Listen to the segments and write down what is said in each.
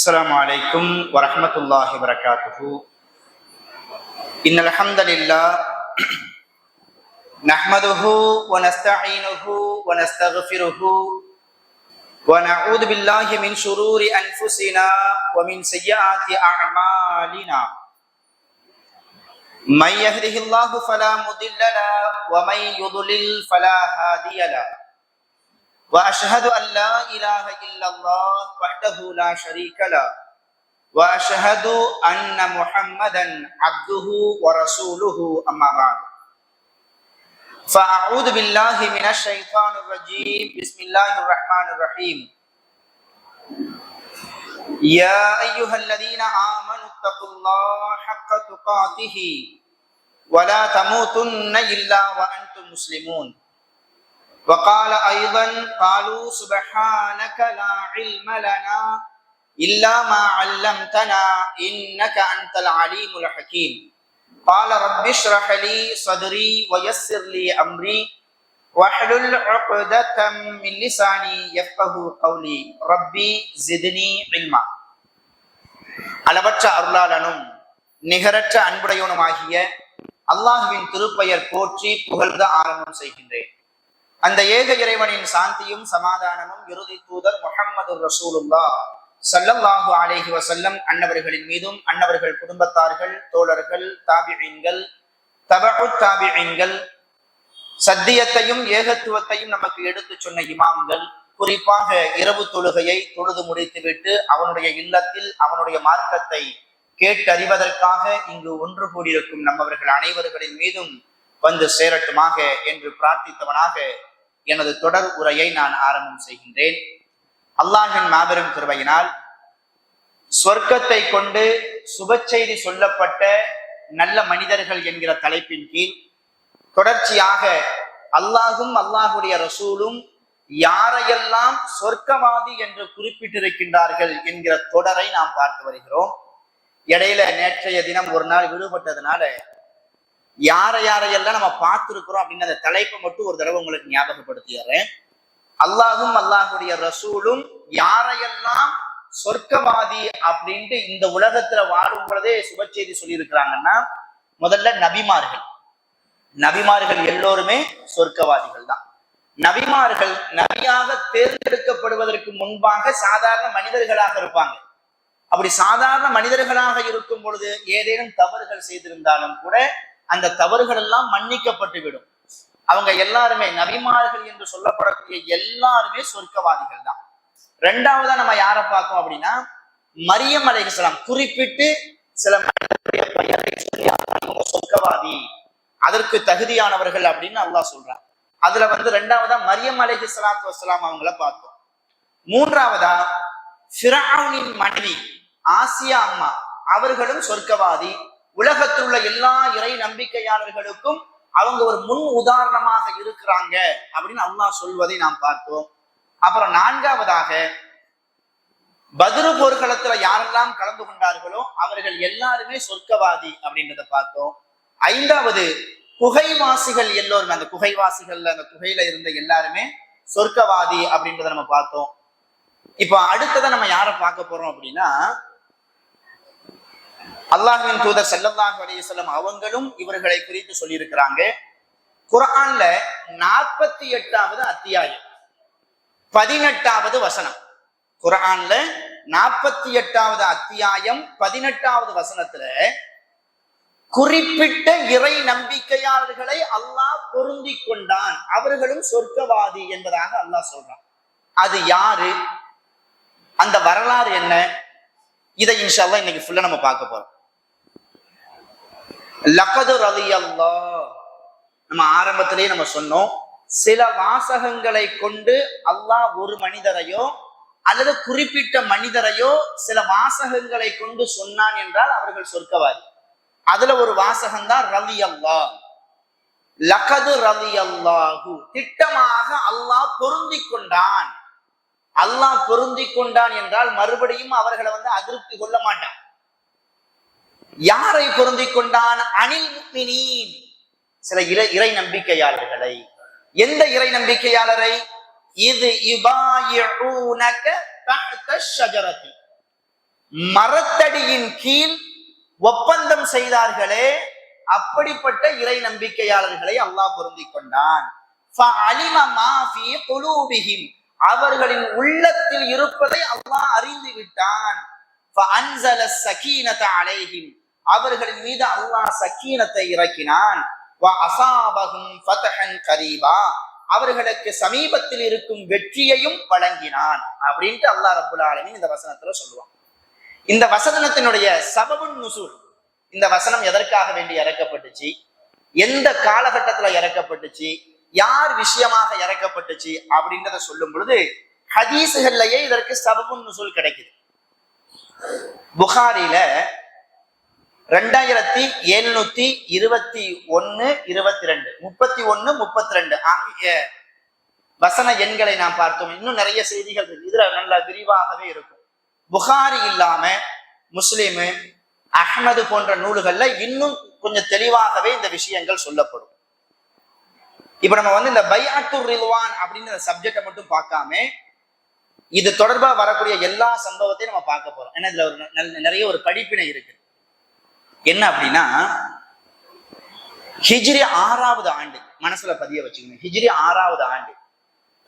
السلام عليكم ورحمة الله وبركاته. إن الحمد لله نحمده ونستعينه ونستغفره ونعوذ بالله من شرور أنفسنا ومن سيئات أعمالنا. من يهده الله فلا مضل له ومن يضلل فلا هادي له. وأشهد أن لا إله إلا الله وحده لا شريك له وأشهد أن محمدا عبده ورسوله أما بعد فأعوذ بالله من الشيطان الرجيم. بسم الله الرحمن الرحيم. يا أيها الذين آمنوا اتقوا الله حق تقاته ولا تموتن إلا وأنتم مسلمون. وقال أيضا قالوا سبحانك لا علم لنا إلا ما علمتنا إنك أنت العليم الحكيم. قال رب اشرح لي صدري ويسر لي أمري واحلل عقدة من لساني يفقه قولي ربي زدني علما. அளவற்ற அருளாளனும் நிகரற்ற அன்புடையவனுமாகிய அல்லாஹ்வின் திருப்பெயர் போற்றி புகழ்ந்து ஆரம்பம் செய்கின்றேன். அந்த ஏக இறைவனின் சாந்தியும் சமாதானமும் இறுதி தூதர் முஹம்மது ரசூலுல்லாஹ் ஸல்லல்லாஹு அலைஹி வஸல்லம் அன்னவர்களின் மீதும் அன்னவர்கள் குடும்பத்தார்கள், தோழர்கள், தாபிஈன்கள், தபஉத் தாபிஈன்கள், சத்தியத்தையும் ஏகத்துவத்தையும் நமக்கு எடுத்து சொன்ன இமாம்கள், குறிப்பாக இரவு தொழுகையை தொழுது முடித்துவிட்டு அவனுடைய இல்லத்தில் அவனுடைய மார்க்கத்தை கேட்டறிவதற்காக இங்கு ஒன்று கூடியிருக்கும் நம்மவர்கள் அனைவர்களின் மீதும் வந்து சேரட்டுமாக என்று பிரார்த்தித்தவனாக எனது தொடர் உரையை நான் ஆரம்பம் செய்கின்றேன். அல்லாஹின் மாபெரும் கிருபையினால் சொர்க்கத்தை கொண்டு சுப செய்தி சொல்லப்பட்ட நல்ல மனிதர்கள் என்கிற தலைப்பின் கீழ் தொடர்ச்சியாக அல்லாஹும் அல்லாஹுடைய ரசூலும் யாரையெல்லாம் சொர்க்கவாதி என்று குறிப்பிட்டிருக்கின்றார்கள் என்கிற தொடரை நாம் பார்த்து வருகிறோம். இடையில நேற்றைய தினம் ஒரு நாள் விடுபட்டதுனால யாரையெல்லாம் நம்ம பார்த்திருக்கிறோம் அப்படின்னு அந்த தலைப்பை மட்டும் ஒரு தடவை உங்களுக்கு ஞாபகப்படுத்திடுறேன். அல்லாஹும் அல்லாஹுடைய ரசூலும் யாரையெல்லாம் சொர்க்கவாதி அப்படின்ட்டு இந்த உலகத்துல வாழும் பொழுதே சுப செய்தி சொல்லி இருக்கிறாங்கன்னா, முதல்ல நபிமார்கள் எல்லோருமே சொர்க்கவாதிகள் தான். நபிமார்கள் நபியாக தேர்ந்தெடுக்கப்படுவதற்கு முன்பாக சாதாரண மனிதர்களாக இருப்பாங்க. அப்படி சாதாரண மனிதர்களாக இருக்கும் பொழுது ஏதேனும் தவறுகள் செய்திருந்தாலும் கூட அந்த தவறுகள் எல்லாம் மன்னிக்கப்பட்டு விடும். அவங்க எல்லாருமே நபிமார்கள் என்று சொல்லப்படக்கூடிய எல்லாருமே சொர்க்கவாதிகள் தான். ரெண்டாவதா நம்ம யாரை பார்க்கோம் அப்படின்னா, மரியம் அலைஹிஸ்ஸலாம் குறிப்பிட்டு சில மனிதர்களுடைய பெயரை சொல்லி சொர்க்கவாதி, அதற்கு தகுதியானவர்கள் அப்படின்னு அல்லாஹ் சொல்றான். அதுல ரெண்டாவதா மரியம் அலைஹிஸ்ஸலாத்து வஸ்ஸலாம் அவங்கள பார்த்தோம். மூன்றாவதா ஃபிரௌனின் மனைவி ஆசியா அம்மா, அவர்களும் சொர்க்கவாதி. உலகத்தில் உள்ள எல்லா இறை நம்பிக்கையாளர்களுக்கும் அவங்க ஒரு முன் உதாரணமாக இருக்கிறாங்க அப்படின்னு அல்லாஹ் சொல்வதை நாம் பார்த்தோம். அப்புறம் நான்காவதாக பத்ரு போர்க்களத்துல யாரெல்லாம் கலந்து கொண்டார்களோ அவர்கள் எல்லாருமே சொர்க்கவாதி அப்படின்றத பார்த்தோம். ஐந்தாவது குகைவாசிகள் எல்லோருமே, அந்த குகைவாசிகள்ல அந்த குகையில இருந்த எல்லாருமே சொர்க்கவாதி அப்படின்றத நம்ம பார்த்தோம். இப்ப அடுத்ததை நம்ம யாரை பார்க்க போறோம் அப்படின்னா, அல்லாஹ்வின் தூதர் ஸல்லல்லாஹு அலைஹி வஸல்லம் அவங்களும் இவர்களை குறித்து சொல்லி இருக்கிறாங்க. குர்ஆன்ல 48வது அத்தியாயம் 18வது வசனம். குர்ஆன்ல 48வது அத்தியாயம் 18வது வசனத்துல குறிப்பிட்ட இறை நம்பிக்கையாளர்களை அல்லாஹ் பொருந்தி கொண்டான், அவர்களும் சொர்க்கவாதி என்பதாக அல்லாஹ் சொல்றான். அது யாரு, அந்த வரலாறு என்ன, இதை இன்ஷா அல்லாஹ் இன்னைக்கு ஃபுல்லா நம்ம பார்க்க போறோம். லகது ரலியல்லாஹ், நம்ம ஆரம்பத்திலேயே நம்ம சொன்னோம், சில வாசகங்களை கொண்டு அல்லாஹ் ஒரு மனிதரையோ அல்லது குறிப்பிட்ட மனிதரையோ சில வாசகங்களை கொண்டு சொன்னான் என்றால் அவர்கள் சொர்க்கவாதி. அதுல ஒரு வாசகம் தான் ரலியல்லாஹ். லகது ரலியல்லாஹு, திட்டமாக அல்லாஹ் பொருந்தி கொண்டான். அல்லாஹ் பொருந்தி கொண்டான் என்றால் மறுபடியும் அவர்களை அதிருப்தி கொள்ள மாட்டான். யாரை பொருந்தி கொண்டான்? அனில் முஃமினீன், சில இறை நம்பிக்கையாளர்களை. எந்த இறை மரத்தடியின் கீழ் ஒப்பந்தம் செய்தார்களே, அப்படிப்பட்ட இறை நம்பிக்கையாளர்களை அல்லாஹ் பொருந்திக் கொண்டான். அவர்களின் உள்ளத்தில் இருப்பதை அல்லாஹ் அறிந்து விட்டான். அவர்களின் மீது அல்லாஹ் சக்கீனத்தை இறக்கினான். அவர்களுக்கு சமீபத்தில் இருக்கும் வெற்றியையும் வழங்கினான் அப்படின்ட்டு அல்லாஹ் ரப்புல் ஆலமீன் இந்த வசனத்துல சொல்லுவான். இந்த வசனத்தினுடைய சபபுன் நுசூல், இந்த வசனம் எதற்காக வேண்டி இறக்கப்பட்டுச்சு, எந்த காலகட்டத்துல இறக்கப்பட்டுச்சு, யார் விஷயமாக இறக்கப்பட்டுச்சு அப்படின்றத சொல்லும் பொழுது ஹதீசுகள்லயே இதற்கு சபபுன் நுசூல் கிடைக்குது. புகாரில 2721 22 31 32 வசன எண்களை நாம் பார்த்தோம். இன்னும் நிறைய செய்திகள் இருக்கு, இதுல நல்ல விரிவாகவே இருக்கும். புகாரி இல்லாம முஸ்லிம், அஹ்மது போன்ற நூல்கள்ல இன்னும் கொஞ்சம் தெளிவாகவே இந்த விஷயங்கள் சொல்லப்படும். இப்ப நம்ம இந்த பைஅத்துர் ரில்வான் அப்படின்ற சப்ஜெக்டை மட்டும் பார்க்காம இது தொடர்பா வரக்கூடிய எல்லா சம்பவத்தையும் நம்ம பார்க்க போறோம். ஏன்னா இதுல நிறைய ஒரு படிப்பினை இருக்கு. என்ன அப்படின்னா, ஹிஜ்ரி 6வது ஆண்டு மனசுல பதிய வச்சுக்கணும். ஹிஜ்ரி 6வது ஆண்டு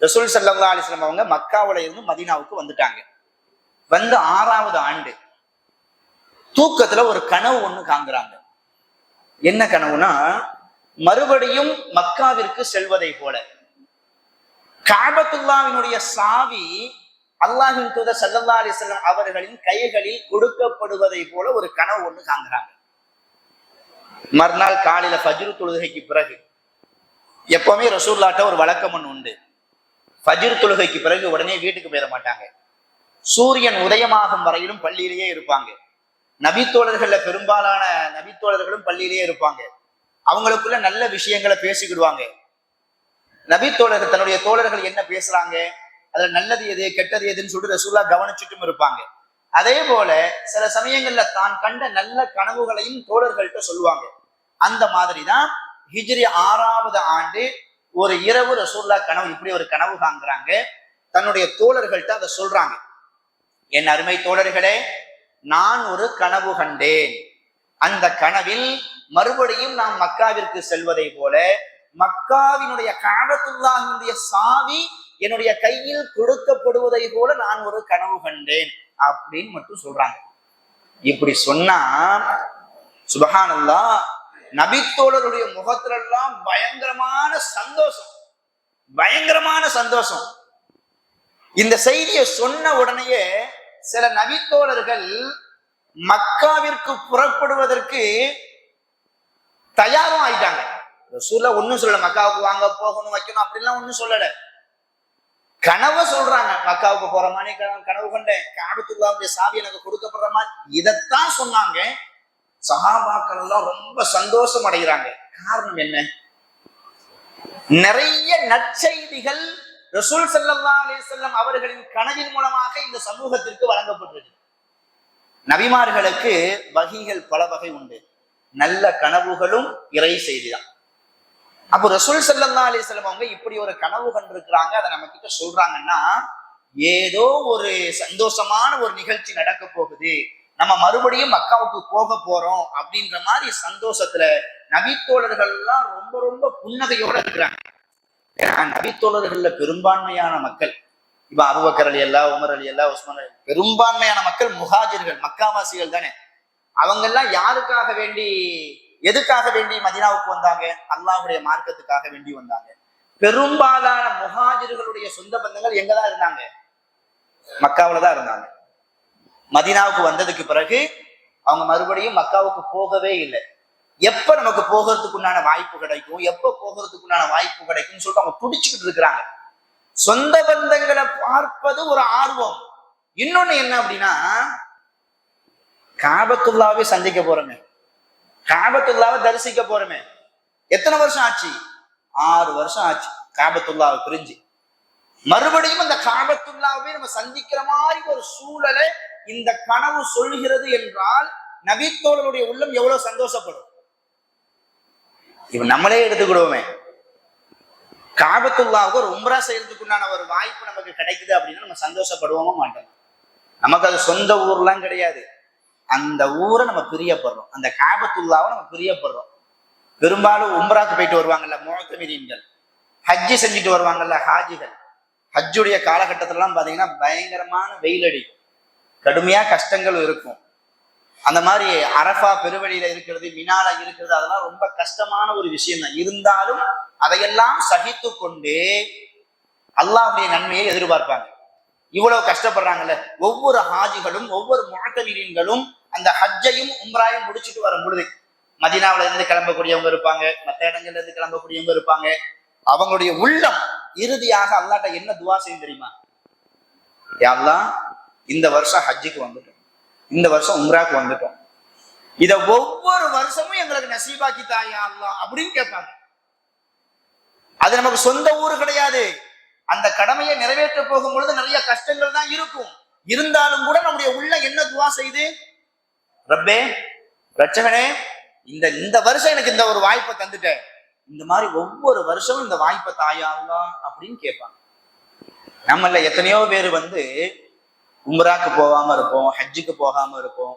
ரசூல் ஸல்லல்லாஹு அலைஹி வஸல்லம் அவங்க மக்காவுல இருந்து மதீனாவுக்கு வந்துட்டாங்க. 6வது ஆண்டு தூக்கத்துல ஒரு கனவு ஒண்ணு காண்கிறாங்க. என்ன கனவுனா, மறுபடியும் மக்காவிற்கு செல்வதை போல காபத்துல்லாஹ்வினுடைய சாவி அல்லாஹ்வின் தூதர் ஸல்லல்லாஹு அலைஹி வஸல்லம் அவர்களின் கைகளில் கொடுக்கப்படுவதை போல ஒரு கனவு ஒண்ணு காண்கிறாங்க. மறுநாள் காலையில ஃபஜ்ர் தொழுகைக்கு பிறகு, எப்பவுமே ரசூலுல்லாஹ்ட்ட ஒரு வழக்கம் ஒண்ணு உண்டு, ஃபஜ்ர் தொழுகைக்கு பிறகு உடனே வீட்டுக்கு போயிட மாட்டாங்க. சூரியன் உதயமாகும் வரையிலும் பள்ளியிலேயே இருப்பாங்க. நபித்தோழர்கள்ல பெரும்பாலான நபித்தோழர்களும் பள்ளியிலேயே இருப்பாங்க. அவங்களுக்குள்ள நல்ல விஷயங்களை பேசிக்கிடுவாங்க. நபித்தோழர்கள் தன்னுடைய தோழர்கள் என்ன பேசுறாங்க, அதுல நல்லது எது கெட்டது எதுன்னு சொல்லிட்டு ரசூலுல்லாஹ் கவனிச்சுட்டும் இருப்பாங்க. அதே போல சில சமயங்கள்ல தான் கண்ட நல்ல கனவுகளையும் தோழர்கள்ட்ட சொல்லுவாங்க. அந்த மாதிரிதான் ஹிஜ்ரி 6வது ஆண்டு ஒரு இரவு ரசூலுல்லாஹ் கனவு, இப்படி ஒரு கனவு காண்கிறாங்க. தன்னுடைய தோழர்கள்ட்ட அதை சொல்றாங்க. என் அருமை தோழர்களே, நான் ஒரு கனவு கண்டேன். அந்த கனவில் மறுபடியும் நாம் மக்காவிற்கு செல்வதை போல மக்காவினுடைய காபத்துல்லாஹ்வினுடைய சாவி என்னுடைய கையில் கொடுக்கப்படுவதை போல நான் ஒரு கனவு கண்டேன் அப்படின்னு மட்டும் சொல்றாங்க. இப்படி சொன்னா சுப்ஹானல்லாஹ், நபித்தோழருடைய முகத்திலெல்லாம் பயங்கரமான சந்தோஷம், பயங்கரமான சந்தோஷம். இந்த செய்தியை சொன்ன உடனேயே சில நபித்தோழர்கள் மக்காவிற்கு புறப்படுவதற்கு தயாரும் ஆயிட்டாங்க. ரசூலுல்லாஹ் ஒன்னும் சொல்லல, மக்காவுக்கு வாங்க போகணும் வைக்கணும் அப்படின்லாம் ஒன்னும் சொல்லல. கனவு சொல்றாங்க, மக்காவுக்கு போற மாதிரி கனவு கண்டேன், காபத்துல்லாஹ்வுடைய சாவி எனக்கு கொடுக்கப்படுற மாதிரி, இதைத்தான் சொன்னாங்க. சஹாபாக்கள் எல்லாம் ரொம்ப சந்தோஷம் அடைகிறாங்க. காரணம் என்ன? நிறைய நற்செய்திகள் ரசூல் ஸல்லல்லாஹு அலைஹி வஸல்லம் அவர்களின் கனவின் மூலமாக இந்த சமூகத்திற்கு வழங்கப்பட்டிருக்கு. நபிமார்களுக்கு வஹீகள் பல வகை உண்டு, நல்ல கனவுகளும் இறை செய்திதான். அப்போ ரசூல் ஸல்லல்லாஹு அலைஹி வஸல்லம் அவங்க இப்படி ஒரு கனவு கண்டிருக்கிறாங்க, அதை நம்ம கிட்ட சொல்றாங்கன்னா ஏதோ ஒரு சந்தோஷமான ஒரு நிகழ்ச்சி நடக்க போகுது, நம்ம மறுபடியும் மக்காவுக்கு போக போறோம் அப்படின்ற மாதிரி சந்தோஷத்துல நபித்தோழர்கள் எல்லாம் ரொம்ப ரொம்ப புன்னகையோட இருக்கிறாங்க. நபித்தோழர்கள்ல பெரும்பான்மையான மக்கள், இப்ப அபூபக்கர் ரலியல்லாஹு, உமர் ரலியல்லாஹு, உஸ்மான், பெரும்பான்மையான மக்கள் முஹாஜிர்கள், மக்காவாசிகள் தானே. அவங்க எல்லாம் யாருக்காக வேண்டி எதுக்காக வேண்டி மதீனாவுக்கு வந்தாங்க? அல்லாஹ்வுடைய மார்க்கத்துக்காக வேண்டி வந்தாங்க. பெரும்பாலான முஹாஜிர்களுடைய சொந்த பந்தங்கள் எங்கதான் இருந்தாங்க? மக்காவுல தான் இருந்தாங்க. மதீனாவுக்கு வந்ததுக்கு பிறகு அவங்க மறுபடியும் மக்காவுக்கு போகவே இல்லை. எப்ப நமக்கு போகிறதுக்குண்டான வாய்ப்பு கிடைக்கும், எப்ப போகிறதுக்குண்டான வாய்ப்பு கிடைக்கும்னு சொல்லிட்டு அவங்க துடிச்சுக்கிட்டு இருக்கிறாங்க. சொந்த பந்தங்களை பார்ப்பது ஒரு ஆர்வம். இன்னொன்னு என்ன அப்படின்னா, காபத்துல்லாவை சந்திக்க போறோமே, காபத்துல்லாவை தரிசிக்க போறோமே. எத்தனை வருஷம் ஆச்சு? 6 வருஷம் ஆச்சு காபத்துல்லாவை பிரிஞ்சு. மறுபடியும் அந்த காபத்துல்லாவை நம்ம சந்திக்கிற மாதிரி ஒரு சூழலை இந்த கனவு சொல்கிறது என்றால் நபித்தோழருடைய உள்ளம் எவ்வளவு சந்தோஷப்படும். இவன் நம்மளே எடுத்துக்கிடுவோமே, காபத்துல்லாவுக்கு ஒரு உம்ரா செய்யறதுக்குண்டான ஒரு வாய்ப்பு நமக்கு கிடைக்குது அப்படின்னா நம்ம சந்தோஷப்படுவோமா மாட்டோம்? நமக்கு அது சொந்த ஊர்லாம் கிடையாது. அந்த ஊரை நம்ம பிரியப்படுறோம், அந்த காபத்துல்லாவை நம்ம பிரியப்படுறோம். பெரும்பாலும் உம்ராக்கு போயிட்டு வருவாங்கல்ல முஅத்தமிரீன்கள், ஹஜ்ஜி செஞ்சுட்டு வருவாங்கல்ல ஹாஜிகள், ஹஜ்ஜுடைய காலகட்டத்திலலாம் பார்த்தீங்கன்னா பயங்கரமான வெயில் அடிக்கும், கடுமையா கஷ்டங்கள் இருக்கும். அந்த மாதிரி அரஃபா பெருவழியில இருக்கிறது, மினால இருக்கிறது, அதெல்லாம் ரொம்ப கஷ்டமான ஒரு விஷயம் தான். இருந்தாலும் அதையெல்லாம் சகித்து கொண்டு அல்லாஹ்வுடைய நன்மையை எதிர்பார்ப்பாங்க. இவ்வளவு கஷ்டப்படுறாங்கல்ல, ஒவ்வொரு ஹாஜிகளும் ஒவ்வொரு முஅத்தமிரீன்களும் அந்த ஹஜ்ஜையும் உம்ராயும் முடிச்சுட்டு வரும் பொழுது மதீனாவில இருந்து கிளம்பக்கூடியவங்க இருப்பாங்க, மற்ற இடங்கள்ல இருந்து கிளம்பக்கூடியவங்க இருப்பாங்க. அவங்களுடைய உள்ளம் இறுதியாக அல்லாஹ்ட்ட என்ன துவா செய்யும் தெரியுமா? யா அல்லாஹ், இந்த வருஷம் ஹஜ்ஜுக்கு வந்துட்டோம், இந்த வருஷம் உம்ராக்கு வந்துட்டோம், இத ஒவ்வொரு வருஷமும் எங்களுக்கு நசீபாக்கி தாயா அல்லாஹ் அப்படின்னு கேட்பாங்க. அது நமக்கு சொந்த ஊரு கிடையாது. அந்த கடமையை நிறைவேற்ற போகும் பொழுது நிறைய கஷ்டங்கள் தான் இருக்கும். இருந்தாலும் கூட நம்முடைய உள்ள என்ன துவா செய்து, ரப்பே ரட்சகனே, இந்த வருஷம் எனக்கு இந்த ஒரு வாய்ப்பை தந்துட்டேன், இந்த மாதிரி ஒவ்வொரு வருஷமும் இந்த வாய்ப்பை தாயா அல்லாஹ் அப்படின்னு கேட்பாங்க. நம்மள எத்தனையோ பேர் உம்ராக்கு போகாம இருப்போம், ஹஜ்ஜுக்கு போகாம இருப்போம்.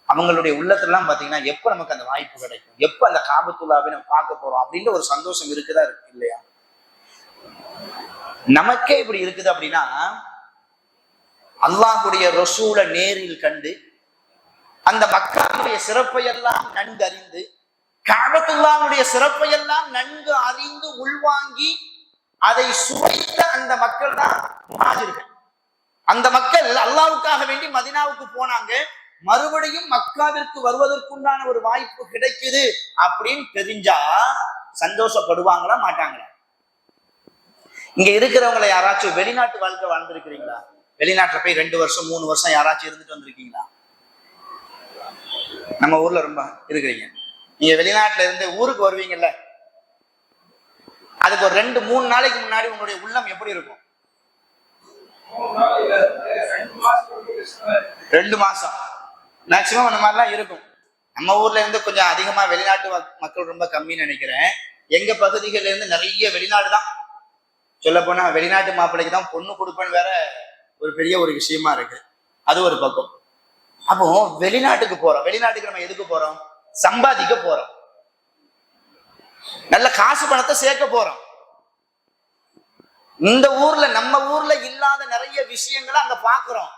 அவங்களுடைய உள்ளத்தெல்லாம் பாத்தீங்கன்னா எப்ப நமக்கு அந்த வாய்ப்பு கிடைக்கும், எப்ப அந்த காபத்துல்லாவை நம்ம பார்க்க போறோம் அப்படின்ற ஒரு சந்தோஷம் இருக்குதா இருக்கு இல்லையா? நமக்கே இப்படி இருக்குது அப்படின்னா அல்லாஹ்வுடைய ரசூலை நேரில் கண்டு அந்த மக்காவுடைய சிறப்பை எல்லாம் நன்கு அறிந்து, காபத்துல்லாவுடைய சிறப்பை எல்லாம் நன்கு அறிந்து உள்வாங்கி அதை சுவைத்த அந்த மக்கள் தான் முஹாஜிர்கள். அந்த மக்கள் அல்லாஹ்வுக்காக வேண்டி மதீனாவுக்கு போனாங்க. மறுபடியும் மக்காவிற்கு வருவதற்குண்டான ஒரு வாய்ப்பு கிடைக்குது அப்படின்னு தெரிஞ்சா சந்தோஷப்படுவாங்களா மாட்டாங்களா? இங்க இருக்கிறவங்களை யாராச்சும் வெளிநாட்டு வாழ்க்கை வாழ்ந்திருக்கிறீங்களா? வெளிநாட்டுல போய் 2 வருஷம் 3 வருஷம் யாராச்சும் இருந்துட்டு வந்திருக்கீங்களா? நம்ம ஊர்ல ரொம்ப இருக்கிறீங்க. நீங்க வெளிநாட்டுல இருந்து ஊருக்கு வருவீங்கல்ல, அதுக்கு ஒரு 2-3 நாளைக்கு முன்னாடி உங்களுடைய உள்ளம் எப்படி இருக்கும்? 2 மாசம் மேக்சிமம் அந்த மாதிரிலாம் இருக்கும். நம்ம ஊர்ல இருந்து கொஞ்சம் அதிகமா வெளிநாட்டு மக்கள் ரொம்ப கம்மின்னு நினைக்கிறேன். எங்க பகுதிகளில இருந்து நிறைய வெளிநாடு தான். சொல்ல போனா வெளிநாட்டு மாப்பிள்ளைக்கு தான் பொண்ணு கொடுப்பேன்னு வேற ஒரு பெரிய ஒரு விஷயமா இருக்கு. அது ஒரு பக்கம். அப்போ வெளிநாட்டுக்கு போறோம். வெளிநாட்டுக்கு நம்ம எதுக்கு போறோம்? சம்பாதிக்க போறோம், நல்ல காசு பணத்தை சேர்க்க போறோம். இந்த ஊர்ல நம்ம ஊர்ல இல்லாத நிறைய விஷயங்களை அங்க பாக்குறோம்.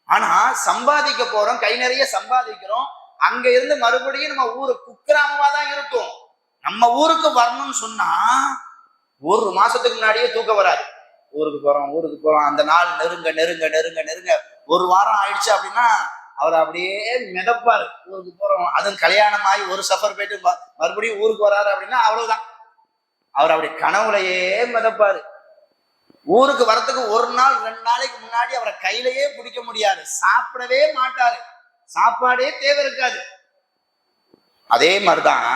ஆனா சம்பாதிக்க போறோம், கை நிறைய சம்பாதிக்கிறோம். அங்க இருந்து மறுபடியும் நம்ம ஊரு குக்கிராமமா தான் இருக்கும். நம்ம ஊருக்கு வரணும்னு சொன்னா 1 மாசத்துக்கு முன்னாடியே தூக்கம் வராது. ஊருக்கு போறோம் அந்த நாள் நெருங்க நெருங்க நெருங்க நெருங்க 1 வாரம் ஆயிடுச்சு அப்படின்னா அவர் அப்படியே மிதப்பாரு. ஊருக்கு போறோம், அதுவும் கல்யாணம் ஆகி ஒரு சஃபர் போயிட்டு மறுபடியும் ஊருக்கு வராரு அப்படின்னா அவ்வளவுதான். அவர் அப்படி கனவுலையே மிதப்பாரு. ஊருக்கு வரத்துக்கு 1 நாள் 2 நாளைக்கு முன்னாடி அவரை கையிலேயே பிடிக்க முடியாது, சாப்பிடவே மாட்டாரு, சாப்பாடே தேவை இருக்காது. அதே மாதிரிதான்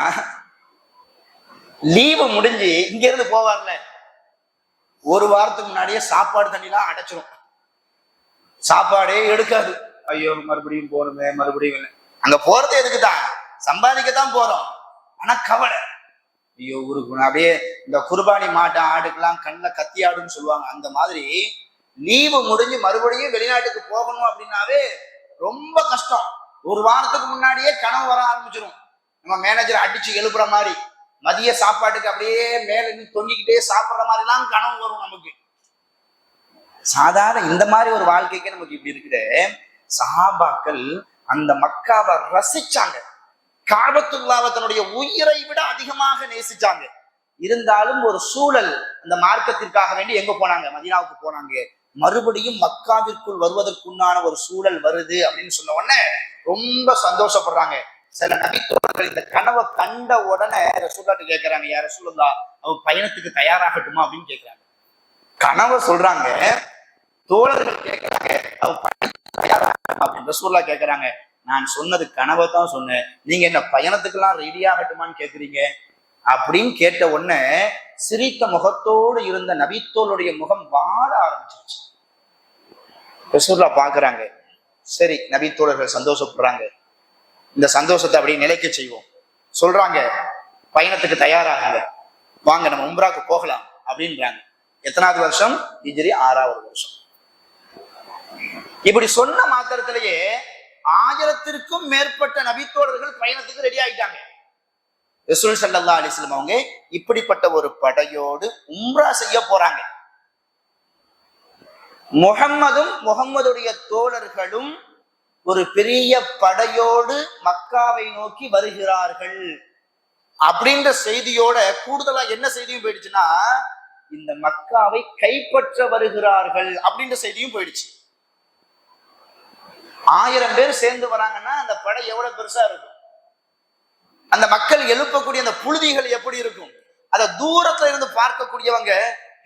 லீவு முடிஞ்சு இங்க இருந்து போவார்ல, 1 வாரத்துக்கு முன்னாடியே சாப்பாடு தண்ணிலாம் அடைச்சிரும், சாப்பாடே எடுக்காது. ஐயோ மறுபடியும் போகணுமே, மறுபடியும் அங்க போறது எதுக்குதான்? சம்பாதிக்கத்தான் போறோம். ஆனா கவலை, ஐயோ ஊருக்கு அப்படியே இந்த குர்பானி மாட்டை ஆடுக்கெல்லாம் கண்ணில் கத்தி ஆடுன்னு சொல்லுவாங்க. அந்த மாதிரி லீவு முடிஞ்சு மறுபடியும் வெளிநாட்டுக்கு போகணும் அப்படின்னாவே ரொம்ப கஷ்டம். 1 வாரத்துக்கு முன்னாடியே கனவு வர ஆரம்பிச்சிடும். நம்ம மேனேஜர் அடிச்சு எழுப்புற மாதிரி, மதிய சாப்பாட்டுக்கு அப்படியே மேல தொங்கிக்கிட்டே சாப்பிட்ற மாதிரிலாம் கனவு வரும் நமக்கு. சாதாரண இந்த மாதிரி ஒரு வாழ்க்கைக்கு நமக்கு இப்படி இருக்குது. சஹாபாக்கள் அந்த மக்காவை ரசிச்சாங்க, காபத்துல்லாவை தன்னுடைய உயிரை விட அதிகமாக நேசிச்சாங்க. இருந்தாலும் ஒரு சூழல், அந்த மார்க்கத்திற்காக வேண்டி எங்க போனாங்க? மதீனாவுக்கு போனாங்க. மறுபடியும் மக்காவிற்குள் வருவதற்குண்டான ஒரு சூழல் வருது அப்படின்னு சொன்ன உடனே ரொம்ப சந்தோஷப்படுறாங்க. சில நபித்தோழர்கள் இந்த கனவை கண்ட உடனே ரசூலுல்லாஹ்ட்ட கேட்கிறாங்க, யார் ரசூலுல்லாஹ், அவ பயணத்துக்கு தயாராகட்டுமா அப்படின்னு கேட்கிறாங்க. கனவை சொல்றாங்க, தோழர்கள் கேட்கிறாங்க, அவ பயணத்துக்கு தயாராகட்டுமா அப்படின்னு ரசூலுல்லாஹ் கேட்கிறாங்க. நான் சொன்னது கனவை தான் சொன்னேன், நீங்க என்ன பயணத்துக்கெல்லாம் ரெடி ஆகட்டுமான்னு கேட்குறீங்க அப்படின்னு கேட்ட உடனே சிரித்த முகத்தோடு இருந்த நபித்தோளுடைய முகம் வாட ஆரம்பிச்சிருச்சு. ரசூலுல்லாஹ் பாக்குறாங்க, சரி நபித்தோழர்கள் சந்தோஷப்படுறாங்க, இந்த சந்தோஷத்தை அப்படியே நிலைக்க செய்வோம். சொல்றாங்க, பயணத்துக்கு தயாராகுங்க, வாங்க நம்ம உம்ராக்கு போகலாம் அப்படின்றாங்க. எத்தனாவது வருஷம்? ஹிஜ்ரி 6வது வருஷம். இப்படி சொன்ன மாத்திரத்திலேயே 1000த்திற்கும் மேற்பட்ட நபித்தோழர்கள் பயணத்துக்கு ரெடி ஆயிட்டாங்க. ரசூல் ஸல்லல்லாஹு அலைஹி வஸல்லம் அவங்க இப்படிப்பட்ட ஒரு படையோடு உம்ரா செய்ய போறாங்க. முஹம்மதும் முஹம்மதுடைய தோழர்களும் ஒரு பெரிய படையோடு மக்காவை நோக்கி வருகிறார்கள் அப்படின்ற செய்தியோட கூடுதலா என்ன செய்தியும் போயிடுச்சுன்னா, இந்த மக்காவை கைப்பற்ற வருகிறார்கள் அப்படின்ற செய்தியும் போயிடுச்சு. 1000 பேர் சேர்ந்து வராங்கன்னா அந்த படை எவ்வளவு பெருசா இருக்கும், அந்த மக்கள் எழுப்பக்கூடிய அந்த புழுதிகள் எப்படி இருக்கும், அத தூரத்துல இருந்து பார்க்கக்கூடியவங்க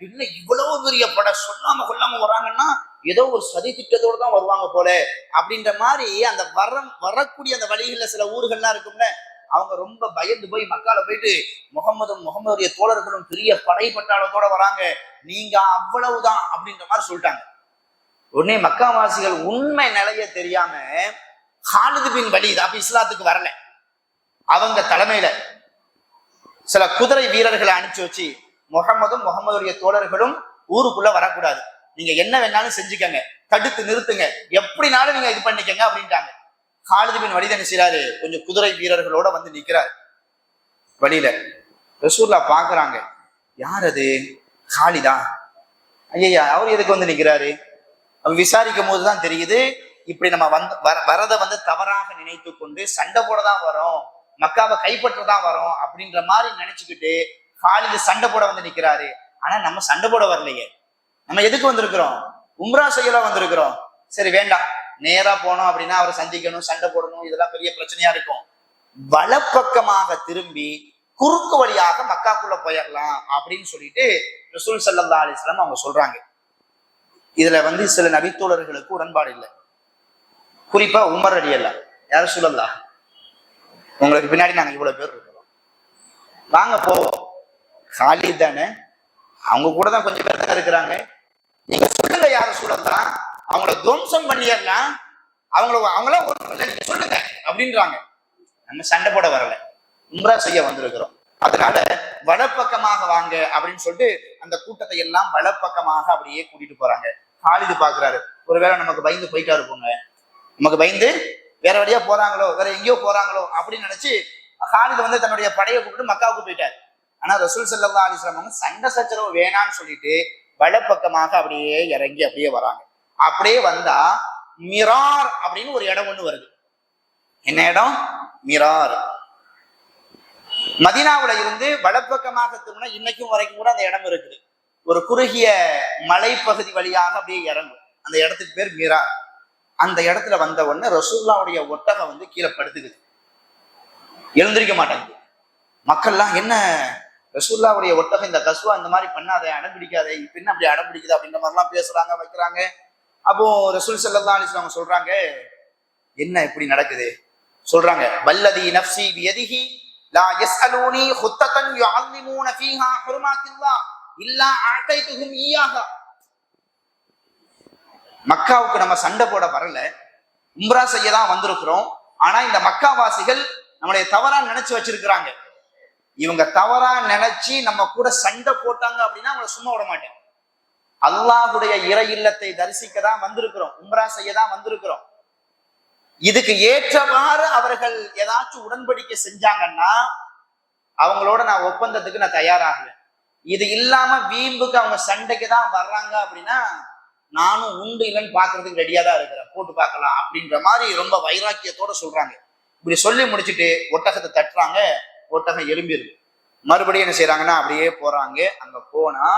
என்ன இவ்வளவு பெரிய படை சொல்லாம கொள்ளாம வராங்கன்னா ஏதோ ஒரு சதி திட்டத்தோடு தான் வருவாங்க போல அப்படின்ற மாதிரி அந்த வரக்கூடிய அந்த வழிகள்ல சில ஊர்கள்லாம் இருக்கும்ல, அவங்க ரொம்ப பயந்து போய் மக்கால போயிட்டு முகமதுடைய தோழர்களும் பெரிய படை பட்டாளத்தோட வராங்க, நீங்க அவ்வளவுதான் அப்படின்ற மாதிரி சொல்லிட்டாங்க. உடனே மக்காவாசிகள் உண்மை நிலைய தெரியாம ஹாலிது பின் வலீத் அப்ப இஸ்லாத்துக்கு வரல, அவங்க தலைமையில சில குதிரை வீரர்களை அனுப்பிச்சு வச்சு முகமதும் முகமதுடைய தோழர்களும் ஊருக்குள்ள வரக்கூடாது, நீங்க என்ன வேணாலும் செஞ்சுக்கங்க, தடுத்து நிறுத்துங்க, எப்படினாலும் நீங்க இது பண்ணிக்கங்க அப்படின்ட்டாங்க. ஹாலிது பின் வலீத் என்ன செய்யறாரு, கொஞ்சம் குதிரை வீரர்களோட வந்து நிக்கிறாரு வழியில. ரசூலுல்லாஹ் பாக்குறாங்க, யார் அது, ஹாலிதா, ஐயா அவர் எதுக்கு வந்து நிக்கிறாரு. விசாரிக்கும் போதுதான் தெரியுது, இப்படி நம்ம வரதை தவறாக நினைத்து கொண்டு சண்டை போட தான் வரோம், மக்காவை கைப்பற்றதான் வரோம் அப்படின்ற மாதிரி நினைச்சுக்கிட்டு ஹாலிது சண்டை போட வந்து நிக்கிறாரு. ஆனா நம்ம சண்டை போட வரலையே, நம்ம எதுக்கு வந்திருக்கிறோம், உம்ரா செய்யலாம் வந்திருக்கிறோம். சரி வேண்டாம், நேரா போனோம் அப்படின்னா அவரை சந்திக்கணும், சண்டை போடணும், இதெல்லாம் பெரிய பிரச்சனையா இருக்கும், வலப்பக்கமாக திரும்பி குறுக்கு வழியாக மக்காக்குள்ள போயிடலாம் அப்படின்னு சொல்லிட்டு ரசூல் ஸல்லல்லாஹு அலைஹி வஸல்லம் அவங்க சொல்றாங்க. இதுல சில நபித்தோழர்களுக்கு உடன்பாடு இல்லை, குறிப்பா உமர் ரலியல்லாஹு அன்ஹு. யார சொல்லலாம், உங்களுக்கு பின்னாடி நாங்க இவ்வளவு பேர் இருக்கிறோம், வாங்க போவோம், ஹாலித் தானே, அவங்க கூட தான் கொஞ்சம் பேர் தான் இருக்கிறாங்க, நீங்க சொல்லுங்க யார சொல்லலாம், அவங்கள துவம்சம் பண்ணிடலாம், அவங்களாம் சொல்லுங்க அப்படின்றாங்க. நம்ம சண்டை போட வரல, உம்ரா செய்ய வந்திருக்கிறோம், அதனால வலப்பக்கமாக வாங்க அப்படின்னு சொல்லிட்டு அந்த கூட்டத்தை எல்லாம் வலப்பக்கமாக அப்படியே கூட்டிட்டு போறாங்க. ஹாலிது பாக்குறாரு, ஒருவேளை நமக்கு பயந்து போயிட்டா இருப்போங்க, நமக்கு பயந்து வேற வழியா போறாங்களோ, வேற எங்கேயோ போறாங்களோ அப்படின்னு நினைச்சு ஹாலிது தன்னுடைய படையை கூப்பிட்டு மக்காவுக்கு போயிட்டாரு. ஆனா ரசூல் ஸல்லல்லாஹு அலைஹி வஸல்லம் சண்டை சச்சரவு வேணான்னு சொல்லிட்டு வலப்பக்கமாக அப்படியே இறங்கி அப்படியே வராங்க. அப்படியே வந்தா மிரார் அப்படின்னு ஒரு இடம் ஒண்ணு வருது. என்ன இடம், மிரார். மதீனாவுல இருந்து வலப்பக்கமாக திரும்பினா இன்னைக்கும் வரைக்கும் கூட அந்த இடம் இருக்குது, ஒரு குறுகிய மலைப்பகுதி வழியாக அப்படியே இறங்கும், அந்த இடத்துக்கு பேர் மிரார். அந்த இடத்துல வந்த உடனே ரசூலுல்லாஹ்வுடைய ஒட்டகம் கீழே படுத்துக்குது, எழுந்திருக்க மாட்டாங்க. மக்கள்லாம் என்ன ரசூலுல்லாஹ்வுடைய ஒட்டகம் இந்த கஸ்வா இந்த மாதிரி பண்ணாத, அடம் பிடிக்காத, இப்ப என்ன அப்படி அடம் பிடிக்குது அப்படின்ற மாதிரிலாம் பேசுறாங்க வைக்கிறாங்க. அப்போ ரசூல் ஸல்லல்லாஹு அலைஹி வஸல்லம் சொல்றாங்க, என்ன இப்படி நடக்குது, சொல்றாங்க, வல்லதி நஃப்ஸி பியதிஹி லா யஸ்அலூனி குத்ததன் யுஅல்லிமூன ஃபீஹா ஹுருமாத்தில்லாஹ் இல்லா அதைதுஹும் ஈயாஹா. மக்காவுக்கு நம்ம சண்டை போட வரல, உம்ரா செய்ய தான் வந்திருக்கிறோம். ஆனா இந்த மக்காவாசிகள் நம்மளை தவறா நினைச்சு வச்சிருக்கிறாங்க, இவங்க தவறா நினைச்சு நம்ம கூட சண்டை போட்டாங்க அப்படின்னா அவங்களை சும்மா விட மாட்டேன். அல்லாஹ்வுடைய இறை இல்லத்தை தரிசிக்க தான் வந்திருக்கிறோம், உம்ரா செய்ய தான் வந்திருக்கிறோம். இதுக்கு ஏற்றவாறு அவர்கள் ஏதாச்சும் உடன்படிக்கை செஞ்சாங்கன்னா அவங்களோட நான் ஒப்பந்தத்துக்கு நான் தயாராகல. இது இல்லாம வீம்புக்கு அவங்க சண்டைக்கு தான் வர்றாங்க அப்படின்னா நானும் உண்டு இல்லைன்னு பாக்குறதுக்கு ரெடியா தான் இருக்கிறேன், போட்டு பார்க்கலாம் அப்படின்ற மாதிரி ரொம்ப வைராக்கியத்தோட சொல்றாங்க. இப்படி சொல்லி முடிச்சுட்டு ஒட்டகத்தை தட்டுறாங்க, ஒட்டகம் எழும்பிருக்கு. மறுபடியும் என்ன செய்யறாங்கன்னா அப்படியே போறாங்க. அங்க போனா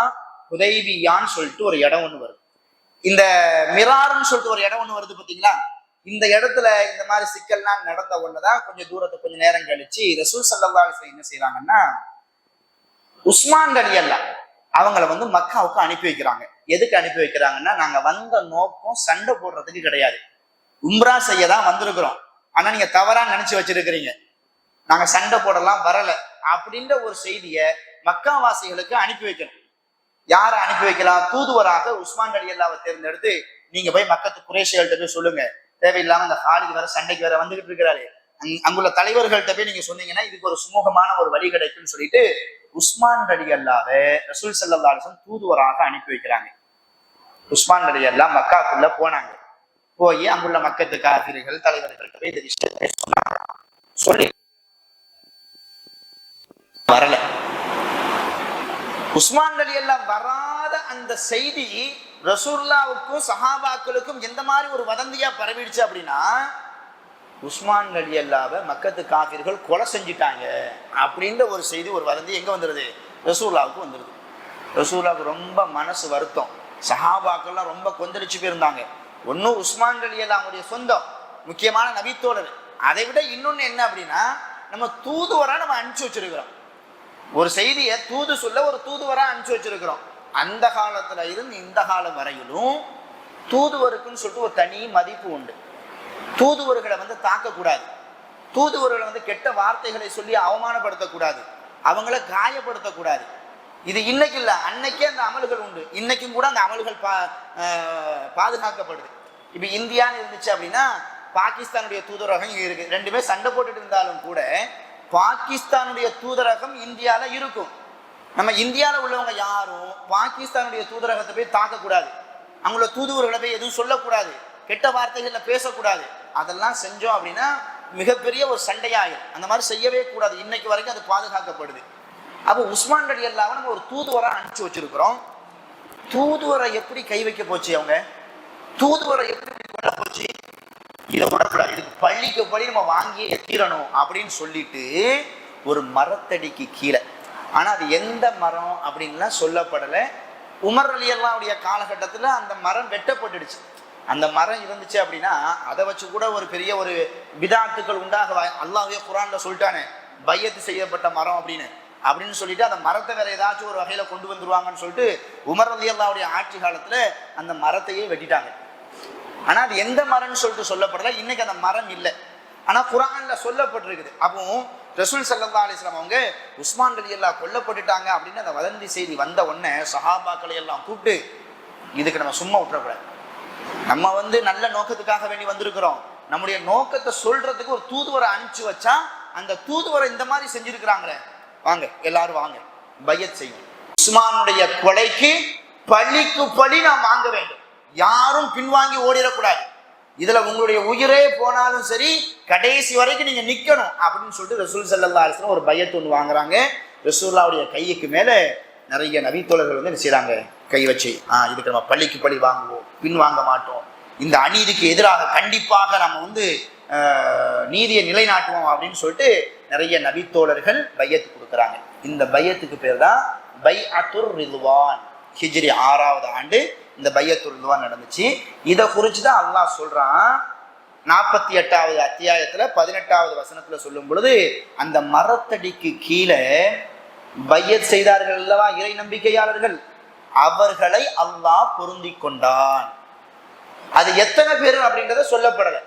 ஹுதைபியான்னு சொல்லிட்டு ஒரு இடம் ஒண்ணு வருது, இந்த மிரார்ன்னு சொல்லிட்டு ஒரு இடம் ஒண்ணு வருது பாத்தீங்களா. இந்த இடத்துல இந்த மாதிரி சிக்கல்லாம் நடந்த ஒண்ணுதான் கொஞ்சம் தூரத்தை கொஞ்ச நேரம் கழிச்சு ரசூல் ஸல்லல்லாஹு அலைஹி வஸல்லம் என்ன செய்யறாங்கன்னா, உஸ்மான் ரலியல்லாஹு அவங்கள மக்காவுக்கு அனுப்பி வைக்கிறாங்க. எதுக்கு அனுப்பி வைக்கிறாங்கன்னா, நாங்க வந்த நோக்கம் சண்டை போடுறதுக்கு கிடையாது, உம்ரா செய்ய தான் வந்திருக்கிறோம், ஆனா நீங்க தவறா நினைச்சு வச்சிருக்கிறீங்க, நாங்க சண்டை போடலாம் வரல அப்படின்ற ஒரு செய்திய மக்காவாசிகளுக்கு அனுப்பி வைக்கணும். யாரை அனுப்பி வைக்கலாம், தூதுவராக உஸ்மான் ரலியல்லாஹு தேர்ந்தெடுத்து நீங்க போய் மக்கத்து குறைஷிகள்கிட்ட போய் சொல்லுங்க, தேவையில்லாம இந்த ஹாலிது வேற சண்டைக்கு வேற வந்துகிட்டு இருக்கிறாரு, அங்குள்ள தலைவர்கள்ட்ட போய் நீங்க சொன்னீங்கன்னா இதுக்கு ஒரு சுமூகமான ஒரு வழி கிடைக்கும்னு சொல்லிட்டு உஸ்மான் ரலியல்லாஹு ரசூல் ஸல்லல்லாஹு அலைஹி வஸல்லம் தூதுவராக அனுப்பி வைக்கிறாங்க. உஸ்மான் ரலியல்லாஹு மக்காக்குள்ள போனாங்க. போய் அங்குள்ள மக்கத்து காபிர்கள் தலைவர்கள் போய் இந்த விஷயத்தை சொல்லி வரல. உஸ்மான் ரலியல்லாஹு வராத அந்த செய்தி ரசூலுல்லாஹ்வுக்கும் சஹாபாக்களுக்கும் எந்த மாதிரி ஒரு வதந்தியா பரவிடுச்சு அப்படின்னா, உஸ்மான் ரலியல்லாஹ்வை மக்கத்து காபிர்கள் கொலை செஞ்சிட்டாங்க அப்படின்ற ஒரு செய்தி, ஒரு வதந்தி எங்க வந்துருது? ரசூலுல்லாஹ்வுக்கு வந்துருது. ரசூலுல்லாஹ்வுக்கு ரொம்ப மனசு வருத்தம். சஹாபாக்கள்லாம் ரொம்ப கொந்தளிச்சு போயிருந்தாங்க. ஒன்னும் உஸ்மான் ரலியல்லாஹ்வுடைய சொந்தம் முக்கியமான நபித்தோழர். அதை விட இன்னொன்னு என்ன அப்படின்னா, நம்ம தூதுவரா நம்ம அனுப்பிச்சு வச்சிருக்கிறோம். ஒரு செய்தியை தூது சொல்ல ஒரு தூதுவரா அனுப்பிச்சு வச்சிருக்கிறோம். அந்த காலத்துல இருந்து இந்த காலம் வரையிலும் தூதுவருக்குன்னு சொல்லிட்டு ஒரு தனி மதிப்பு உண்டு. தூதுவர்களை தாக்கக்கூடாது, தூதுவர்களை கெட்ட வார்த்தைகளை சொல்லி அவமானப்படுத்தக்கூடாது, அவங்கள காயப்படுத்தக்கூடாது. இது இன்னைக்கு இல்ல, அன்னைக்கே அந்த அமல்கள் உண்டு. இன்னைக்கும் கூட அந்த அமல்கள் பாதுகாக்கப்படுது. இப்ப இந்தியான்னு இருந்துச்சு அப்படின்னா பாகிஸ்தானுடைய தூதரகம் இங்க இருக்கு. ரெண்டுமே சண்டை போட்டுட்டு இருந்தாலும் கூட பாகிஸ்தானுடைய தூதரகம் இந்தியால இருக்கும். நம்ம இந்தியால உள்ளவங்க யாரும் பாகிஸ்தானுடைய தூதரகத்தை போய் தாக்கக்கூடாது, அவங்களோட தூதுவர்களை போய் எதுவும் சொல்லக்கூடாது, கெட்ட வார்த்தைகள்ல பேசக்கூடாது. அதெல்லாம் செஞ்சோம் அப்படின்னா மிகப்பெரிய ஒரு சண்டையாயிரும். அந்த மாதிரி செய்யவே கூடாது. இன்னைக்கு வரைக்கும் அது பாதுகாக்கப்படுது. அப்போ உஸ்மான் ரலியல்லாஹு நம்ம ஒரு தூதுவரா அனுப்பிச்சு வச்சிருக்கிறோம். தூதுவரை எப்படி கை வைக்க போச்சு? அவங்க தூதுவரை எப்படி கொள்ள போச்சு? இதை விடக்கூடாது, இதுக்கு பள்ளிக்கு பள்ளி நம்ம வாங்கி எத்திரணும் அப்படின்னு சொல்லிட்டு ஒரு மரத்தடிக்கு கீழே, ஆனா அது எந்த மரம் அப்படின்லாம் சொல்லப்படலை. உமர் ரலியல்லாஹுடைய காலகட்டத்தில் அந்த மரம் வெட்டப்பட்டுடுச்சு. அந்த மரம் இருந்துச்சு அப்படின்னா அதை வச்சு கூட ஒரு பெரிய ஒரு பிதாத்துக்கள் உண்டாக அல்லாஹ்வே குர்ஆன்ல சொல்லிட்டானே, பையத்து செய்யப்பட்ட மரம் அப்படின்னு சொல்லிட்டு அந்த மரத்தை வேற ஏதாச்சும் ஒரு வகையில கொண்டு வந்துருவாங்கன்னு சொல்லிட்டு உமர் ரலியல்லாஹுடைய ஆட்சி காலத்துல அந்த மரத்தையே வெட்டிட்டாங்க. ஆனா அது எந்த மரம்னு சொல்லிட்டு சொல்லப்படல. இன்னைக்கு அந்த மரம் இல்லை, ஆனா குர்ஆன்ல சொல்லப்பட்டிருக்குது. அப்போ ரசூல் ஸல்லல்லாஹு அலைஹி வஸல்லம் அவங்க உஸ்மான் ரலியல்லாஹு கொல்லப்பட்டுட்டாங்க அப்படின்னு அந்த வதந்தி செய்தி வந்த உடனே சஹாபாக்களை எல்லாம் கூப்பிட்டு, இதுக்கு நம்ம சும்மா விட்டுறக்கூடாது, நம்ம நல்ல நோக்கத்துக்காக வேண்டி வந்திருக்கிறோம், நம்முடைய நோக்கத்தை சொல்றதுக்கு ஒரு தூதுவரை அனுப்பிச்சு வச்சா அந்த தூதுவரை இந்த மாதிரி செஞ்சிருக்கிறாங்களே, வாங்க எல்லாரும் வாங்க பையத் செய்யும். உஸ்மானுடைய கொலைக்கு பழிக்கு பழி நாம் வாங்க வேண்டும், யாரும் பின்வாங்கி ஓடிடக்கூடாது. இதுல உங்களுடைய உயிரே போனாலும் சரி கடைசி வரைக்கும் நீங்க நிக்கணும் அப்படின்னு சொல்லிட்டு ரசூல் ஸல்லல்லாஹு அலைஹி வஸல்லம் ஒரு பையத் ஒன்று வாங்குறாங்க. ரசூலுல்லாஹ்வுடைய கைக்கு மேல நிறைய நபித்தோழர்கள் என்ன செய்றாங்க? கை வச்சு, இதுக்கு நம்ம பள்ளிக்கு பழி வாங்குவோம், பின்வாங்க மாட்டோம், இந்த அநீதிக்கு எதிராக கண்டிப்பாக நம்ம நீதியை நிலைநாட்டுவோம் அப்படின்னு சொல்லிட்டு நிறைய நபித்தோழர்கள் பையத்து கொடுக்குறாங்க. இந்த பையத்துக்கு பேர் தான் பைஅத்துர் ரிதுவான். ஹிஜ்ரி 6வது ஆண்டு இந்த பையத்துர் ரிதுவான் நடந்துச்சு. இதை குறிச்சுதான் அல்லாஹ் சொல்றான் 48வது அத்தியாயத்துல 18வது வசனத்துல சொல்லும் பொழுது, அந்த மரத்தடிக்கு கீழே பையத் செய்தார்கள் அல்லவா இறை நம்பிக்கையாளர்கள், அவர்களை அல்லாஹ் பொருந்தி கொண்டான். அது எத்தனை பேர் அப்படின்றத சொல்லப்படல.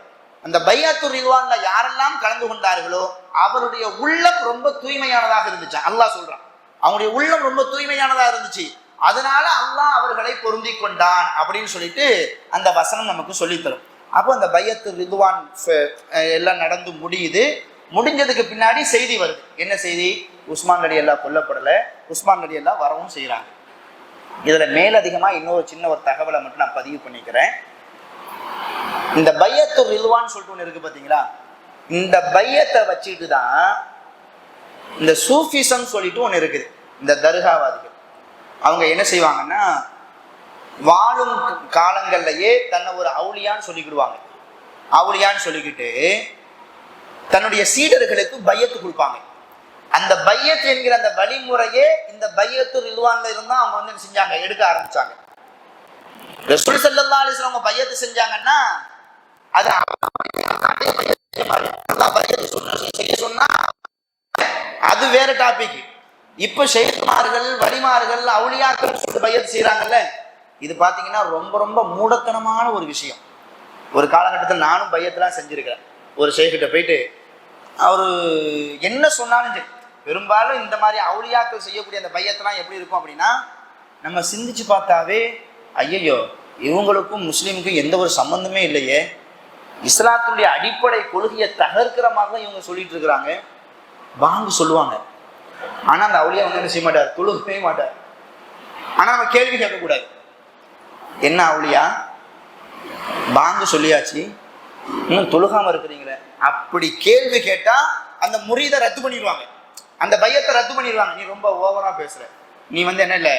அந்த பையத்துர் ரிதுவான்ல யாரெல்லாம் கலந்து கொண்டார்களோ அவருடைய உள்ளம் ரொம்ப தூய்மையானதாக இருந்துச்சு. அல்லாஹ் சொல்றான் அவங்களுடைய உள்ளம் ரொம்ப தூய்மையானதாக இருந்துச்சு, அதனால அல்லாஹ் அவர்களை பொருந்தி கொண்டான் அப்படின்னு சொல்லிட்டு அந்த வசனம் நமக்கு சொல்லித்தரும். அப்போ அந்த பையத்துர் ரிதுவான் எல்லாம் நடந்து முடியுது. முடிஞ்சதுக்கு பின்னாடி செய்தி வருது. என்ன செய்தி? உஸ்மான் ரலியல்லாஹு கொல்லப்படல, உஸ்மான் ரலியல்லாஹு வரவும் செய்யறாங்க. இதுல மேலதிகமா இன்னொரு சின்ன ஒரு தகவலை மட்டும் நான் பதிவு பண்ணிக்கிறேன். இந்த பையத்துர் ரிதுவான் சொல்லிட்டு ஒன்று இருக்கு பாத்தீங்களா, இந்த பையத்தை வச்சுட்டு தான் இந்த சூஃபிசம் சொல்லிட்டு ஒன்று இருக்குது. இந்த தர்காவாதிகள் அவங்க என்ன செய்வாங்கன்னா, வாழும் காலங்கள்லயே தன்னை ஒரு அவுலியான்னு சொல்லிக்கிடுவாங்க. அவுலியான்னு சொல்லிக்கிட்டு தன்னுடைய சீடர்களுக்கு பையத்து கொடுப்பாங்க. அந்த பையத் என்கிற அந்த வழிமுறையே இந்த பையத்துர் ரிதுவான்ல இருந்தா அவங்க என்ன செஞ்சாங்க? எடுக்க ஆரம்பிச்சாங்க. ரசூல் ஸல்லல்லாஹு அலைஹி வஸல்லம் அவங்க பையத்து செஞ்சாங்கன்னா அது சொன்னா அது வேற டாபிக். இப்ப ஷேக்மார்கள் வலிமார்கள் அவுலியாக்கள் சொல்லிட்டு பையத்து செய்யறாங்கல்ல, இது பாத்தீங்கன்னா ரொம்ப ரொம்ப மூடத்தனமான ஒரு விஷயம். ஒரு காலகட்டத்தில் நானும் பையத்தெல்லாம் செஞ்சிருக்கிறேன். ஒரு ஷேக்கிட்ட போயிட்டு அவரு என்ன சொன்னாலும் சரி, பெரும்பாலும் இந்த மாதிரி அவுலியாக்கள் செய்யக்கூடிய அந்த பையத்தெல்லாம் எப்படி இருக்கும் அப்படின்னா, நம்ம சிந்திச்சு பார்த்தாவே ஐயையோ இவங்களுக்கும் முஸ்லீமுக்கும் எந்த ஒரு சம்பந்தமே இல்லையே, இஸ்லாத்தினுடைய அடிப்படை கொள்கையை தகர்க்கிற மாதிரி தான் இவங்க சொல்லிட்டு இருக்கிறாங்க. பாங்கு சொல்லுவாங்க, ஆனா அந்த அவுலியா என்ன செய்ய மாட்டார்? தொழுகவே மாட்டார். ஆனா நம்ம கேள்வி கேட்கக்கூடாது, என்ன அவுலியா? பாங்கு சொல்லியாச்சு, இன்னும் தொழுகாம இருக்கிறீங்களே, அப்படி கேள்வி கேட்டா அந்த முரீதை ரத்து பண்ணிடுவாங்க, அந்த பையத்தை ரத்து பண்ணிடுவாங்க. நீ ரொம்ப ஓவரா பேசுற, நீ என்ன இல்லை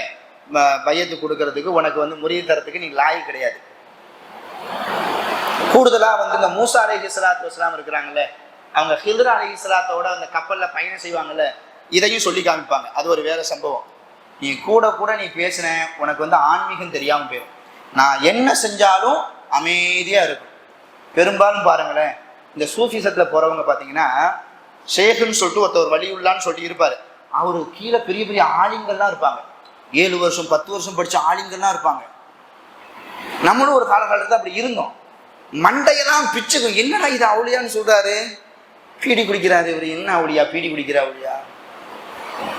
பையத்து கொடுக்கறதுக்கு உனக்கு முரீது தரத்துக்கு நீ லாயி கிடையாது. கூடுதலா இந்த மூசா அலைஹிஸ்ஸலாத்து வஸ்ஸலாம் இருக்கிறாங்கல்ல, அவங்க ஹித்ர் அலைஹிஸ்ஸலாத்தோட அந்த கப்பல்ல பயணம் செய்வாங்கல்ல, இதையும் சொல்லி காமிப்பாங்க. அது ஒரு வேற சம்பவம். நீ கூட நீ பேசின உனக்கு ஆன்மீகம் தெரியாம போயிடும். நான் என்ன செஞ்சாலும் அமைதியா இருக்கும். பெரும்பாலும் பாருங்களேன், இந்த சூஃபிசத்துல போறவங்க பாத்தீங்கன்னா ஷேகுன்னு சொல்லிட்டு ஒருத்தர் வலியுள்ளான்னு சொல்லி இருப்பாரு. அவரு கீழே பெரிய பெரிய ஆலிங்கள்லாம் இருப்பாங்க, 7 வருஷம் 10 வருஷம் படிச்ச ஆலிங்கள்லாம் இருப்பாங்க. நம்மளும் ஒரு காலகட்டத்தில் அப்படி இருந்தோம். மண்டையெல்லாம் பிச்சுக்கும், என்னடா இது அவுளியான்னு சொல்றாரு, பீடி குடிக்கிறாரு இவர், என்ன அவுளியா பீடி குடிக்கிற அவுளியா,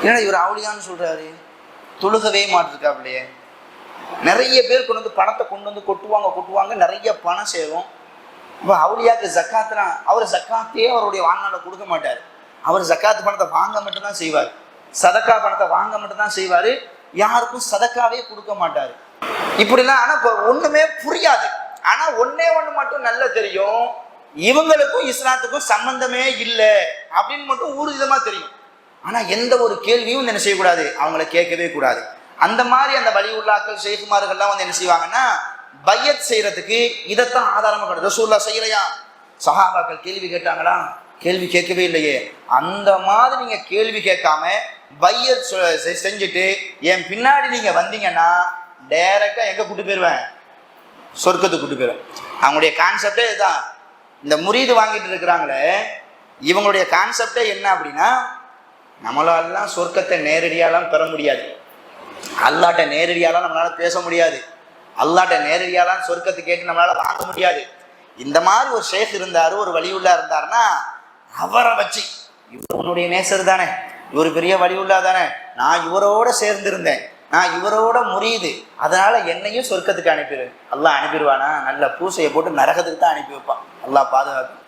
என்னடா இவர் அவுளியான்னு சொல்றாரு, தொழுகவே மாட்டிருக்காப்லையே. நிறைய பேர் கொண்டு பணத்தை கொண்டு கொட்டுவாங்க, நிறைய பணம் சேரும். இப்போ அவுளியாக்கு ஜக்காத்தான், அவர் ஜக்காத்தையே அவருடைய வாழ்நாளை கொடுக்க மாட்டார். அவர் ஜக்காத்து பணத்தை வாங்க மட்டும்தான் செய்வார், சதக்கா பணத்தை வாங்க மட்டும்தான் செய்வார், யாருக்கும் சதக்காவே கொடுக்க மாட்டார். இப்படிலாம். ஆனால் இப்போ ஒன்றுமே புரியாது. ஆனால் ஒன்னே ஒன்று மட்டும் நல்லா தெரியும், இவங்களுக்கும் இஸ்லாத்துக்கும் சம்பந்தமே இல்லை அப்படின்னு மட்டும் ஊர்ஜிதமாக தெரியும். ஆனால் எந்த ஒரு கேள்வியும் என்ன செய்யக்கூடாது, அவங்கள கேட்கவே கூடாது. அந்த மாதிரி அந்த வலி உள்ளாக்கள் ஷேகுமார்கள்லாம் என்ன செய்வாங்கன்னா பையத் செய்யறதுக்கு இதைத்தான் ஆதாரமாக கிடையாது. ரசூலுல்லாஹ் செய்யலையா, சஹாபாக்கள் கேள்வி கேட்டாங்களா, கேள்வி கேட்கவே இல்லையே. அந்த மாதிரி நீங்க கேள்வி கேட்காம பையத் செஞ்சுட்டு என் பின்னாடி நீங்க வந்தீங்கன்னா டைரக்டா எங்க கூட்டு போயிருவேன், சொர்க்கத்துக்கு கூட்டு போயிருவேன். அவங்களுடைய கான்செப்டே இதுதான். இந்த முரீது வாங்கிட்டு இருக்கிறாங்களே, இவங்களுடைய கான்செப்டே என்ன அப்படின்னா, நம்மளாலாம் சொர்க்கத்தை நேரடியாலாம் பெற முடியாது, அல்லாட்ட நேரடியாலாம் நம்மளால பேச முடியாது, அல்லாட்ட நேரடியாலாம் சொர்க்கத்தை கேட்டு நம்மளால வாங்க முடியாது. இந்த மாதிரி ஒரு ஷேக் இருந்தாரு, ஒரு வலியுள்ளா இருந்தாருன்னா அவரை வச்சு, இவர் உன்னுடைய நேசர் தானே, இவர் பெரிய வலியுள்ளா தானே, நான் இவரோட சேர்ந்திருந்தேன், நான் இவரோட முரீது, அதனால என்னையும் சொர்க்கத்துக்கு அனுப்பிடு. அல்லாஹ் அனுப்பிடுவானா, நல்ல பூசையை போட்டு நரகத்துக்கு தான் அனுப்பி வைப்பான். அல்லாஹ் பாதுகாக்கும்.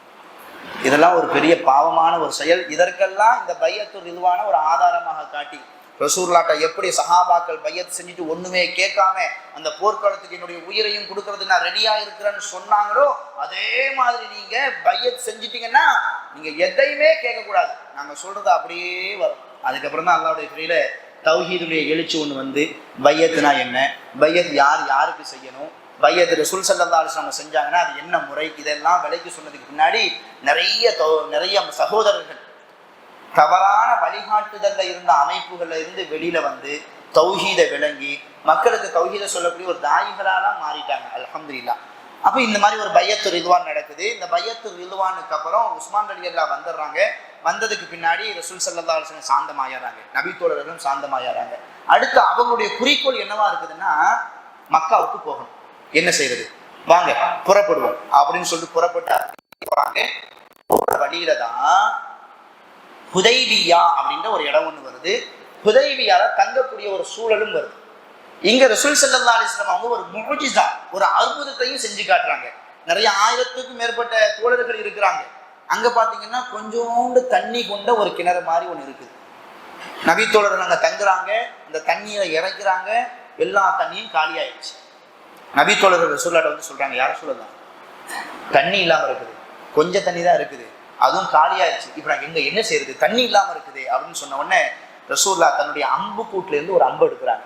இதெல்லாம் ஒரு பெரிய பாவமான ஒரு செயல். இதற்கெல்லாம் இந்த பையத்து ரிதுவான ஒரு ஆதாரமாக காட்டி, ரசூலுல்லாஹ்ட்ட எப்படி சஹாபாக்கள் பையத் செஞ்சுட்டு ஒண்ணுமே கேட்காம அந்த போர்க்களத்துக்கு என்னுடைய உயிரையும் கொடுக்கறதுக்கு நான் ரெடியா இருக்கிறேன்னு சொன்னாங்களோ, அதே மாதிரி நீங்க பையத் செஞ்சிட்டீங்கன்னா நீங்க எதையுமே கேட்கக்கூடாது, நாங்க சொல்றது அப்படியே வரும். அதுக்கப்புறம் தான் அல்லாஹ்வுடைய கிருபையில தௌஹீதுடைய எழுச்சி ஒன்று பையத்துனா என்ன, பையத் யாருக்கு செய்யணும், பையத் ரசூல் ஸல்லல்லாஹு அலைஹி வஸல்லம் செஞ்சாங்கன்னா அது என்ன முறை, இதெல்லாம் விலைக்கு சொன்னதுக்கு பின்னாடி நிறைய சகோதரர்கள் தவறான வழிகாட்டுதல்ல இருந்த அமைப்புகள்ல இருந்து வெளியில வந்து தௌஹீதை விளங்கி மக்களுக்கு தௌஹீதை சொல்லக்கூடிய ஒரு தாயிகளாலாம் மாறிட்டாங்க, அல்ஹம்துலில்லாஹ். அப்போ இந்த மாதிரி ஒரு பையத்து ரிதுவான் நடக்குது. இந்த பையத்து ரிதுவானுக்கு அப்புறம் உஸ்மான் ரலியல்லாஹு வந்துடுறாங்க. வந்ததுக்கு பின்னாடி ரசூல் ஸல்லல்லாஹு அலைஹி வஸல்லம் சாந்தமாயறாங்க, நபி தோழர்களும் சாந்தமாயறாங்க. அடுத்து அவங்களுடைய குறிக்கோள் என்னவா இருக்குதுன்னா, மக்காவுக்கு போகணும். என்ன செய்யறது, வாங்க புறப்படுவோம் அப்படின்னு சொல்லிட்டு புறப்பட்டாங்க. போற வழியில தான் ஹுதைபியா அப்படின்ற ஒரு இடம் ஒன்று வருது. ஹுதைபியால தங்கக்கூடிய ஒரு சூழலும் வருது. இங்க ரசூல் ஸல்லல்லாஹு அலைஹி வஸல்லம் அவங்க ஒரு முஅஜிஸா, ஒரு அற்புதத்தையும் செஞ்சு காட்டுறாங்க. நிறைய 1000க்கும் மேற்பட்ட தோழர்கள் இருக்கிறாங்க. அங்க பாத்தீங்கன்னா கொஞ்சோண்டு தண்ணி கொண்ட ஒரு கிணறு மாதிரி ஒன்று இருக்குது. நபி தோழர்கள் அங்க தங்குறாங்க, அந்த தண்ணியை இறக்கிறாங்க, எல்லா தண்ணியும் காலி ஆயிடுச்சு. நபி தோழர்கள் ரசூலுல்லாஹ்ட்ட வந்து சொல்றாங்க, யார சொல்லலாம், தண்ணி இல்லாம இருக்குது, கொஞ்சம் தண்ணி தான் இருக்குது, அதுவும் காலியாயிடுச்சு, இப்ப நாங்க எங்க என்ன செய்யறது, தண்ணி இல்லாம இருக்குது அப்படின்னு சொன்ன உடனே ரசூலுல்லாஹ் தன்னுடைய அம்பு கூட்டுல இருந்து ஒரு அம்பு எடுக்கிறாங்க.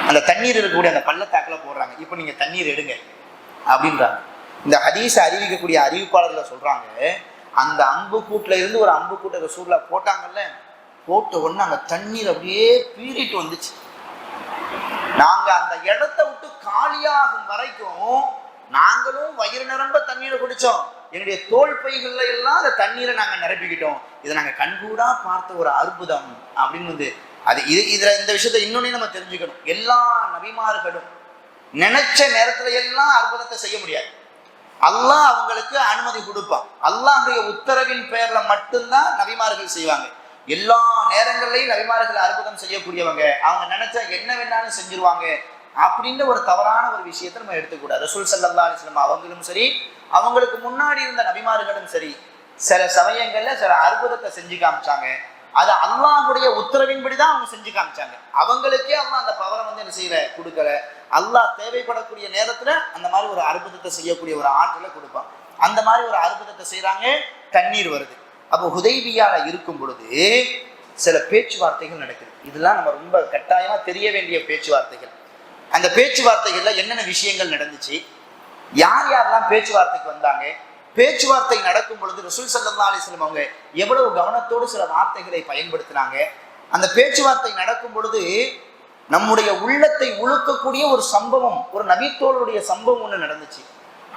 அந்த தண்ணீர் இருக்கக்கூடிய அந்த பள்ளத்தாக்குல போடுறாங்க. இப்ப நீங்க தண்ணீர் எடுங்க அப்படின்றாங்க. இந்த ஹதீஸ அறிவிக்கக்கூடிய அறிவிப்பாளர்கள் சொல்றாங்க, அந்த அம்பு கூட்டுல இருந்து ஒரு அம்பு கூட்டை ரசூலுல்லாஹ் போட்டாங்கல்ல, போட்ட உடனே அந்த தண்ணீர் அப்படியே பீறிட்டு வந்துச்சு. நாங்க அந்த இடத்தை விட்டு காலியாகும் வரைக்கும் நாங்களும் வயிறு நிரம்ப தண்ணீரை குடிச்சோம், என்னுடைய தோல் பைகள்ல எல்லாம் அந்த தண்ணீரை நாங்க நிரப்பிக்கிட்டோம். இதை நாங்க கண்கூடா பார்த்த ஒரு அற்புதம் அப்படின்னு அது இதுல இந்த விஷயத்த இன்னொன்னு நம்ம தெரிஞ்சுக்கணும். எல்லா நபிமார்களும் நினைச்ச நேரத்துல எல்லாம் அற்புதத்தை செய்ய முடியாது. அல்லாஹ் அவங்களுக்கு அனுமதி கொடுப்பான். அல்லாஹ்வுடைய உத்தரவின் பெயர்ல மட்டும்தான் நபிமார்கள் செய்வாங்க. எல்லா நேரங்கள்லையும் நபிமார்கள் அற்புதம் செய்யக்கூடியவங்க, அவங்க நினைச்சா என்ன வேணாலும் செஞ்சிருவாங்க அப்படின்ற ஒரு தவறான ஒரு விஷயத்தை நம்ம எடுத்துக்கூடாது. ரசூல் ஸல்லல்லாஹு அலைஹி வஸல்லம் அவங்களும் சரி, அவங்களுக்கு முன்னாடி இருந்த நபிமார்களும் சரி, சில சமயங்கள்ல சில அற்புதத்தை செஞ்சு காமிச்சாங்க. அது அல்லாஹ்வுடைய உத்தரவின்படிதான் அவங்க செஞ்சு காமிச்சாங்க. அவங்களுக்கே அவங்க அந்த பவரை என்ன செய்யல, கொடுக்கல. அல்லாஹ் தேவைப்படக்கூடிய நேரத்துல அந்த மாதிரி ஒரு அற்புதத்தை செய்யக்கூடிய ஒரு ஆற்றலை கொடுப்பான். அந்த மாதிரி ஒரு அற்புதத்தை செய்யறாங்க, தண்ணீர் வருது. அப்போ ஹுதைபியால இருக்கும் பொழுது சில பேச்சுவார்த்தைகள் நடக்குது. இதெல்லாம் நம்ம ரொம்ப கட்டாயமா தெரிய வேண்டிய பேச்சுவார்த்தைகள். அந்த பேச்சுவார்த்தைகள்ல என்னென்ன விஷயங்கள் நடந்துச்சு, யார் யாரெல்லாம் பேச்சுவார்த்தைக்கு வந்தாங்க, பேச்சுவார்த்தை நடக்கும் பொழுது ரசூல் ஸல்லல்லாஹு அலைஹி வஸல்லம் அவங்க எவ்வளவு கவனத்தோடு சில வார்த்தைகளை பயன்படுத்தினாங்க. அந்த பேச்சுவார்த்தை நடக்கும் பொழுது நம்முடைய உள்ளத்தை உழுக்கக்கூடிய ஒரு சம்பவம், ஒரு நபித்தோளுடைய சம்பவம் ஒன்று நடந்துச்சு.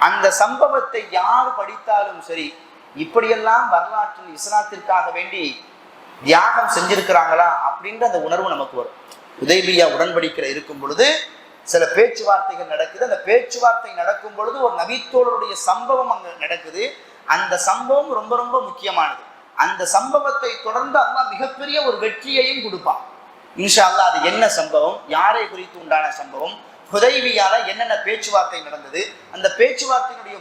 அந்த சம்பவத்தை யார் படித்தாலும் சரி, இப்படியெல்லாம் வரலாற்றில் இஸ்லாத்திற்காக வேண்டி தியாகம் செஞ்சிருக்கிறாங்களா அப்படின்ற அந்த உணர்வு நமக்கு வரும். ஹுதைபியா உடன்படிக்கை இருக்கும் பொழுது சில பேச்சுவார்த்தைகள் நடக்குது. அந்த பேச்சுவார்த்தை நடக்கும் பொழுது ஒரு நபித்தோழருடைய சம்பவம் அங்க நடக்குது. அந்த சம்பவம் ரொம்ப ரொம்ப முக்கியமானது. அந்த சம்பவத்தை தொடர்ந்து அல்லாஹ் மிகப்பெரிய ஒரு வெற்றியையும் கொடுப்பான் இன்ஷா அல்லாஹ். அது என்ன சம்பவம், யாரை குறித்து உண்டான சம்பவம், ஹுதைபியால என்னென்ன பேச்சுவார்த்தை நடந்தது, அந்த பேச்சுவார்த்தையினுடைய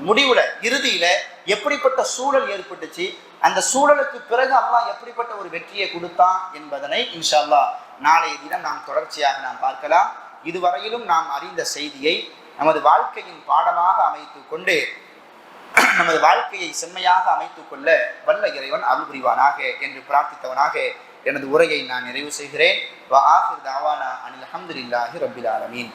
முடிவுல இறுதியில எப்படிப்பட்ட சூழல் ஏற்பட்டுச்சு, அந்த சூழலுக்கு பிறகு அல்லாஹ் எப்படிப்பட்ட ஒரு வெற்றியை கொடுத்தான் என்பதனை இன்ஷா அல்லாஹ் நாளைய தினம் நாம் தொடர்ச்சியாக நாம் பார்க்கலாம். இதுவரையிலும் நாம் அறிந்த செய்தியை நமது வாழ்க்கையின் பாடமாக அமைத்துக் கொண்டு நமது வாழ்க்கையை செம்மையாக அமைத்துக் கொள்ள வல்ல இறைவன் அருள் புரிவானாக என்று பிரார்த்தித்தவனாக எனது உரையை நான் நிறைவு செய்கிறேன். வ ஆகிர் தாவானா அனில் அல்ஹம்துலில்லாஹி ரப்பில் ஆலமீன்.